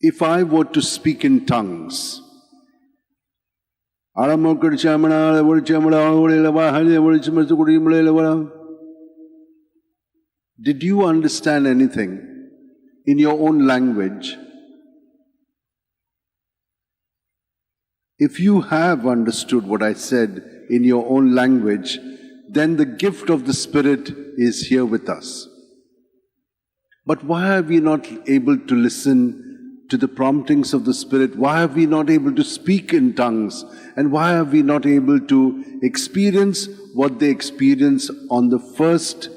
If I were to speak in tongues, did you understand anything in your own language? If you have understood what I said in your own language, then the gift of the Spirit is here with us. But why are we not able to listen to the promptings of the Spirit? Why are we not able to speak in tongues? And why are we not able to experience what they experienced on the first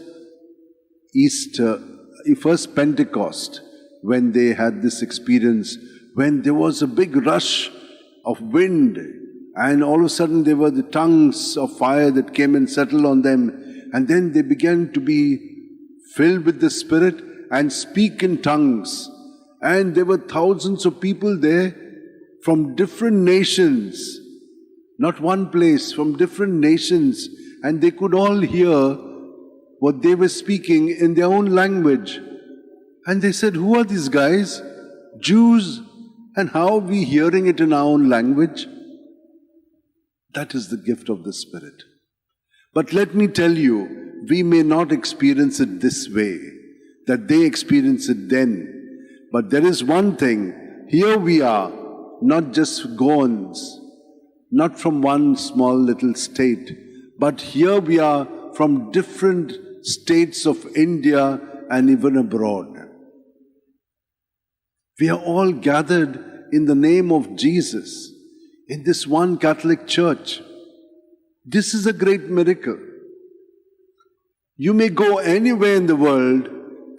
Pentecost, when they had this experience, when there was a big rush of wind, and all of a sudden there were the tongues of fire that came and settled on them, and then they began to be filled with the Spirit and speak in tongues. And there were thousands of people there from different nations, not one place, from different nations, and they could all hear what they were speaking in their own language. And they said, who are these guys? Jews? And how are we hearing it in our own language? That is the gift of the Spirit. But let me tell you, we may not experience it this way, that they experience it then. But there is one thing, here we are, not just Goans, not from one small little state, but here we are from different states of India and even abroad. We are all gathered in the name of Jesus in this one Catholic Church. This is a great miracle. You may go anywhere in the world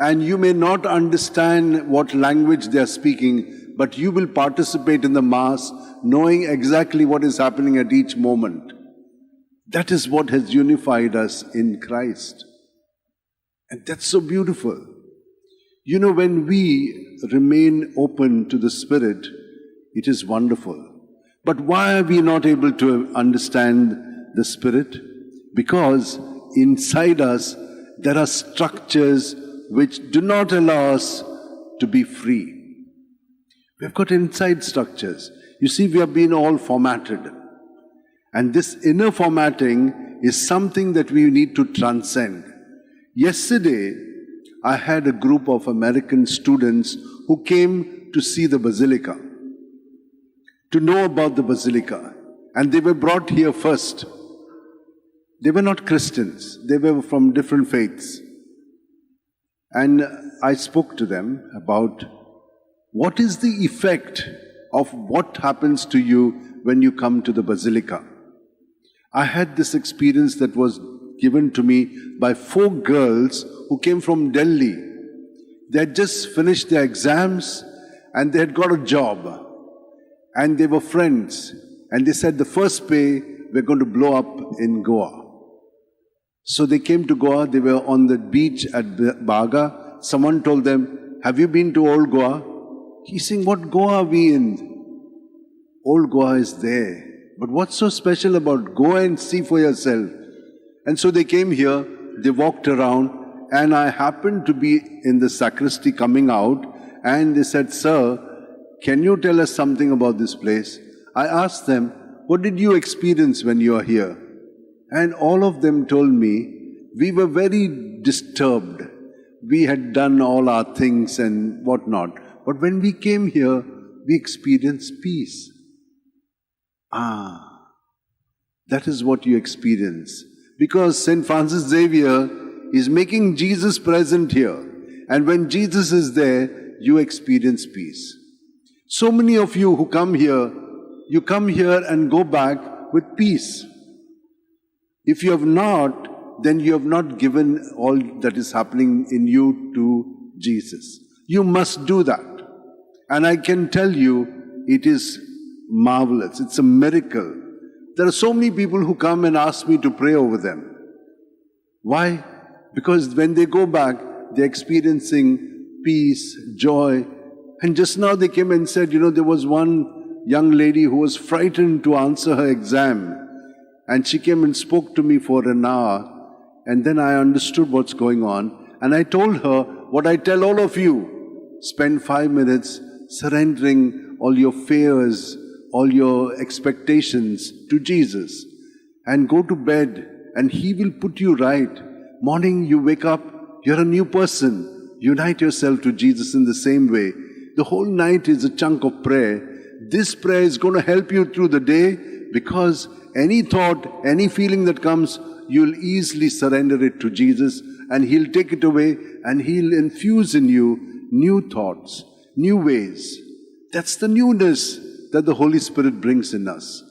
and you may not understand what language they are speaking, but you will participate in the Mass knowing exactly what is happening at each moment. That is what has unified us in Christ. And that's so beautiful. You know, when we remain open to the Spirit, it is wonderful. But why are we not able to understand the Spirit? Because inside us there are structures which do not allow us to be free. We've got inside structures. You see, we have been all formatted. And this inner formatting is something that we need to transcend. Yesterday, I had a group of American students who came to see the Basilica, to know about the Basilica. And they were brought here first. They were not Christians. They were from different faiths. And I spoke to them about what is the effect of what happens to you when you come to the Basilica. I had this experience that was given to me by 4 girls who came from Delhi. They had just finished their exams and they had got a job. And they were friends. And they said the first pay we're going to blow up in Goa. So they came to Goa. They were on the beach at Baga. Someone told them, have you been to Old Goa? He's saying, what Goa are we in? Old Goa is there. But what's so special about go and see for yourself? And so they came here, they walked around, and I happened to be in the sacristy coming out, and they said, sir, can you tell us something about this place? I asked them, what did you experience when you are here? And all of them told me, we were very disturbed. We had done all our things and whatnot. But when we came here, we experienced peace. That is what you experience. Because St. Francis Xavier is making Jesus present here. And when Jesus is there, you experience peace. So many of you who come here, you come here and go back with peace. If you have not, then you have not given all that is happening in you to Jesus. You must do that. And I can tell you, it is marvelous. It's a miracle. There are so many people who come and ask me to pray over them. Why? Because when they go back, they're experiencing peace, joy. And just now they came and said, there was one young lady who was frightened to answer her exam. And she came and spoke to me for an hour. And then I understood what's going on. And I told her what I tell all of you. Spend 5 minutes surrendering all your fears, all your expectations to Jesus, and go to bed, and He will put you right. Morning you wake up, you're a new person. Unite yourself to Jesus in the same way. The whole night is a chunk of prayer. This prayer is going to help you through the day, because any thought, any feeling that comes, you'll easily surrender it to Jesus, and He'll take it away, and He'll infuse in you new thoughts, new ways. That's the newness that the Holy Spirit brings in us.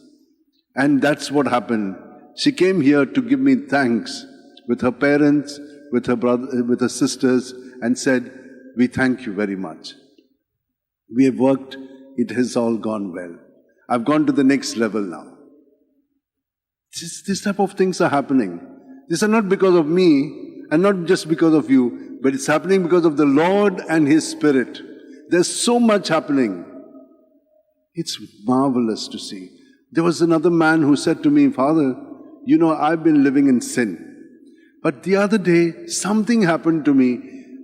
And that's what happened. She came here to give me thanks with her parents, with her brother, with her sisters, and said, "We thank you very much. We have worked, it has all gone well. I've gone to the next level now." This type of things are happening. These are not because of me, and not just because of you, but it's happening because of the Lord and His Spirit. There's so much happening. It's marvelous to see. There was another man who said to me, "Father, you know, I've been living in sin. But the other day, something happened to me,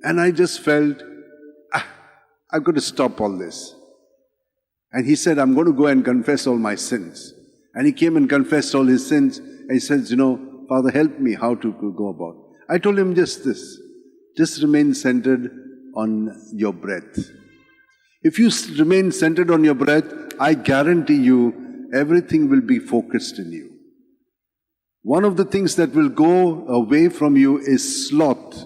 and I just felt, I've got to stop all this." And he said, "I'm going to go and confess all my sins." And he came and confessed all his sins. And he says, "You know, Father, help me how to go about." I told him just this: just remain centered on your breath. If you remain centered on your breath, I guarantee you, everything will be focused in you. One of the things that will go away from you is sloth,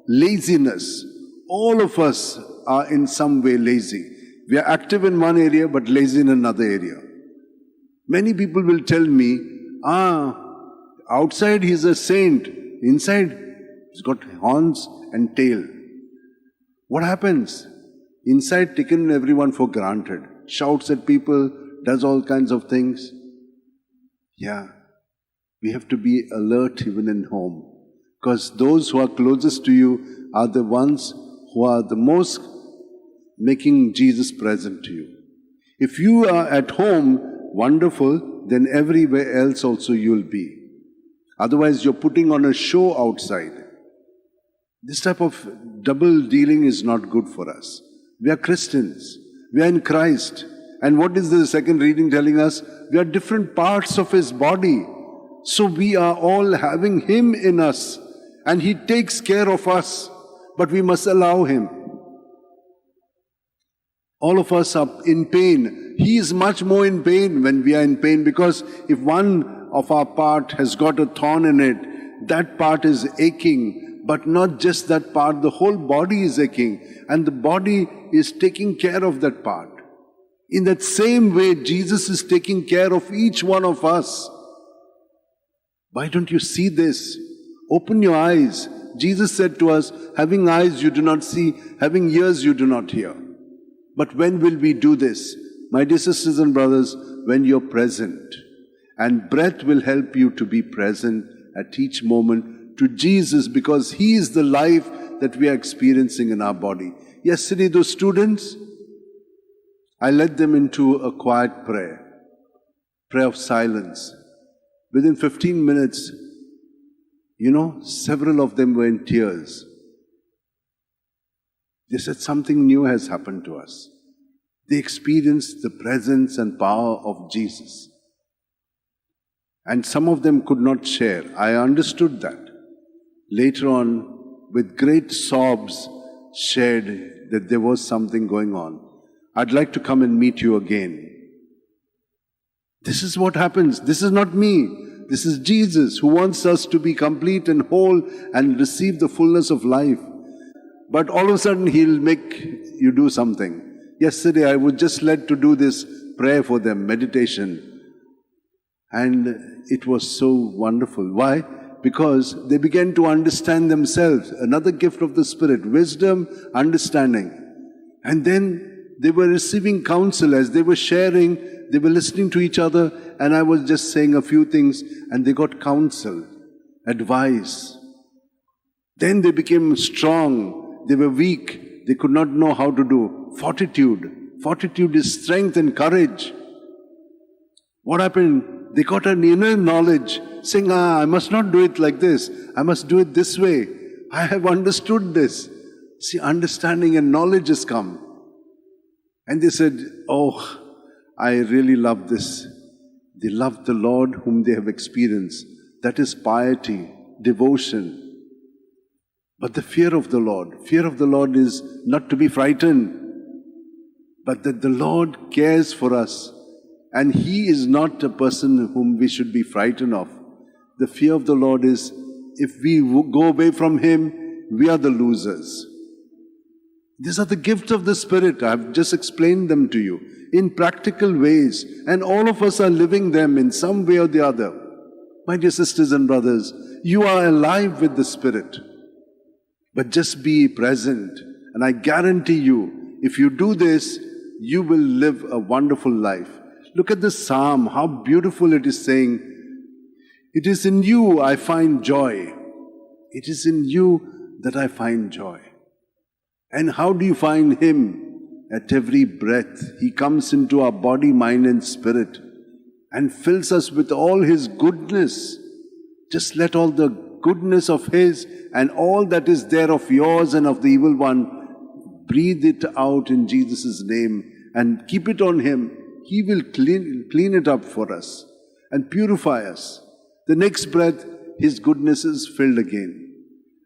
laziness. All of us are in some way lazy. We are active in one area but lazy in another area. Many people will tell me, outside he's a saint, inside he's got horns and tail. What happens? Inside, taken everyone for granted. Shouts at people, does all kinds of things. Yeah, we have to be alert even in home, because those who are closest to you are the ones who are the most making Jesus present to you. If you are at home, wonderful, then everywhere else also you'll be. Otherwise, you're putting on a show outside. This type of double dealing is not good for us. We are Christians. We are in Christ. And what is the second reading telling us? We are different parts of His body. So we are all having Him in us. And He takes care of us. But we must allow Him. All of us are in pain. He is much more in pain when we are in pain, because if one of our part has got a thorn in it, that part is aching. But not just that part, the whole body is aching. And the body is taking care of that part. In that same way, Jesus is taking care of each one of us. Why don't you see this? Open your eyes. Jesus said to us, having eyes you do not see, having ears you do not hear. But when will we do this? My dear sisters and brothers, when you're present. And breath will help you to be present at each moment to Jesus, because He is the life that we are experiencing in our body. Yesterday, those students, I led them into a quiet prayer of silence. Within 15 minutes, several of them were in tears. They said something new has happened to us. They experienced the presence and power of Jesus. And some of them could not share. I understood that. Later on, with great sobs, shared that there was something going on. I'd like to come and meet you again. This is what happens. This is not me. This is Jesus, who wants us to be complete and whole and receive the fullness of life. But all of a sudden, He'll make you do something. Yesterday, I was just led to do this prayer for them, meditation. And it was so wonderful. Why? Because they began to understand themselves. Another gift of the Spirit, wisdom, understanding. And then they were receiving counsel as they were sharing. They were listening to each other, and I was just saying a few things, and they got counsel, advice. Then they became strong. They were weak. They could not know how to do. Fortitude. Fortitude is strength and courage. What happened? They got an inner knowledge, saying, I must not do it like this. I must do it this way. I have understood this. See, understanding and knowledge has come. And they said, oh, I really love this. They love the Lord whom they have experienced. That is piety, devotion. But the fear of the Lord is not to be frightened, but that the Lord cares for us. And He is not a person whom we should be frightened of. The fear of the Lord is, if we go away from Him, we are the losers. These are the gifts of the Spirit. I have just explained them to you in practical ways, and all of us are living them in some way or the other. My dear sisters and brothers, you are alive with the Spirit. But just be present, and I guarantee you, if you do this, you will live a wonderful life. Look at this psalm, how beautiful it is saying, it is in you I find joy. It is in you that I find joy. And how do you find Him? At every breath, He comes into our body, mind and spirit and fills us with all His goodness. Just let all the goodness of His and all that is there of yours and of the evil one, breathe it out in Jesus' name and keep it on Him. He will clean it up for us and purify us. The next breath, His goodness is filled again.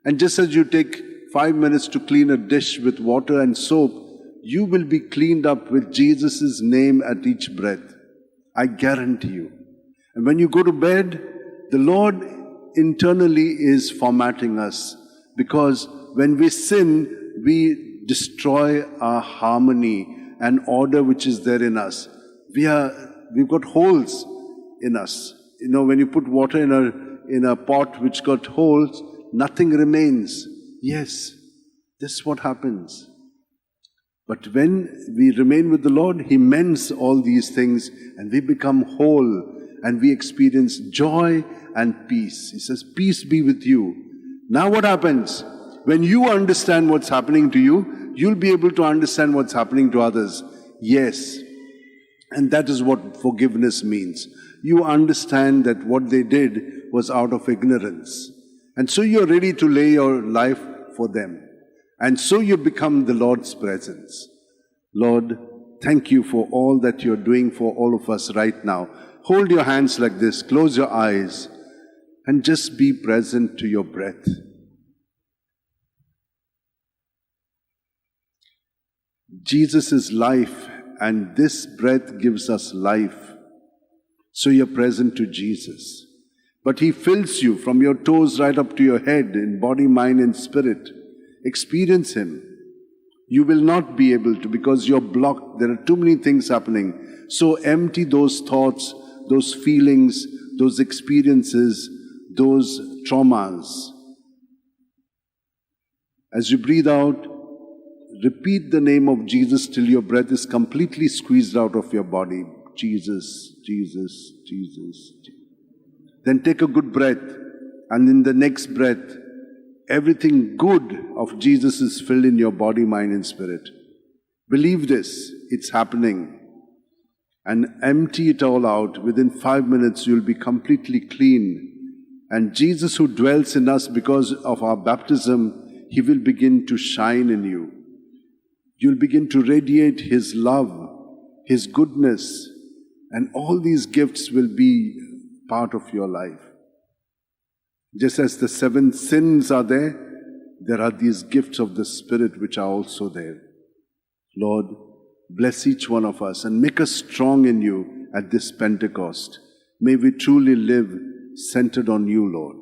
And just as you take 5 minutes to clean a dish with water and soap, you will be cleaned up with Jesus' name at each breath. I guarantee you. And when you go to bed, the Lord internally is formatting us, because when we sin, we destroy our harmony and order which is there in us. We've got holes in us. You know, when you put water in a pot which got holes, nothing remains. Yes, this is what happens. But when we remain with the Lord, He mends all these things and we become whole and we experience joy and peace. He says, peace be with you. Now what happens? When you understand what's happening to you, you'll be able to understand what's happening to others. Yes. And that is what forgiveness means. You understand that what they did was out of ignorance. And so you're ready to lay your life for them. And so you become the Lord's presence. Lord, thank you for all that you're doing for all of us right now. Hold your hands like this, close your eyes, and just be present to your breath. Jesus is life, and this breath gives us life. So you're present to Jesus. But He fills you from your toes right up to your head in body, mind, and spirit. Experience Him. You will not be able to, because you're blocked. There are too many things happening. So empty those thoughts, those feelings, those experiences, those traumas. As you breathe out, repeat the name of Jesus till your breath is completely squeezed out of your body. Jesus, Jesus, Jesus. Then take a good breath, and in the next breath, everything good of Jesus is filled in your body, mind and spirit. Believe this, it's happening. And empty it all out. Within 5 minutes, you'll be completely clean. And Jesus, who dwells in us because of our baptism, He will begin to shine in you. You'll begin to radiate His love, His goodness, and all these gifts will be part of your life. Just as the 7 sins are there are these gifts of the Spirit which are also there. Lord, bless each one of us and make us strong in you at this Pentecost. May we truly live centered on you, Lord.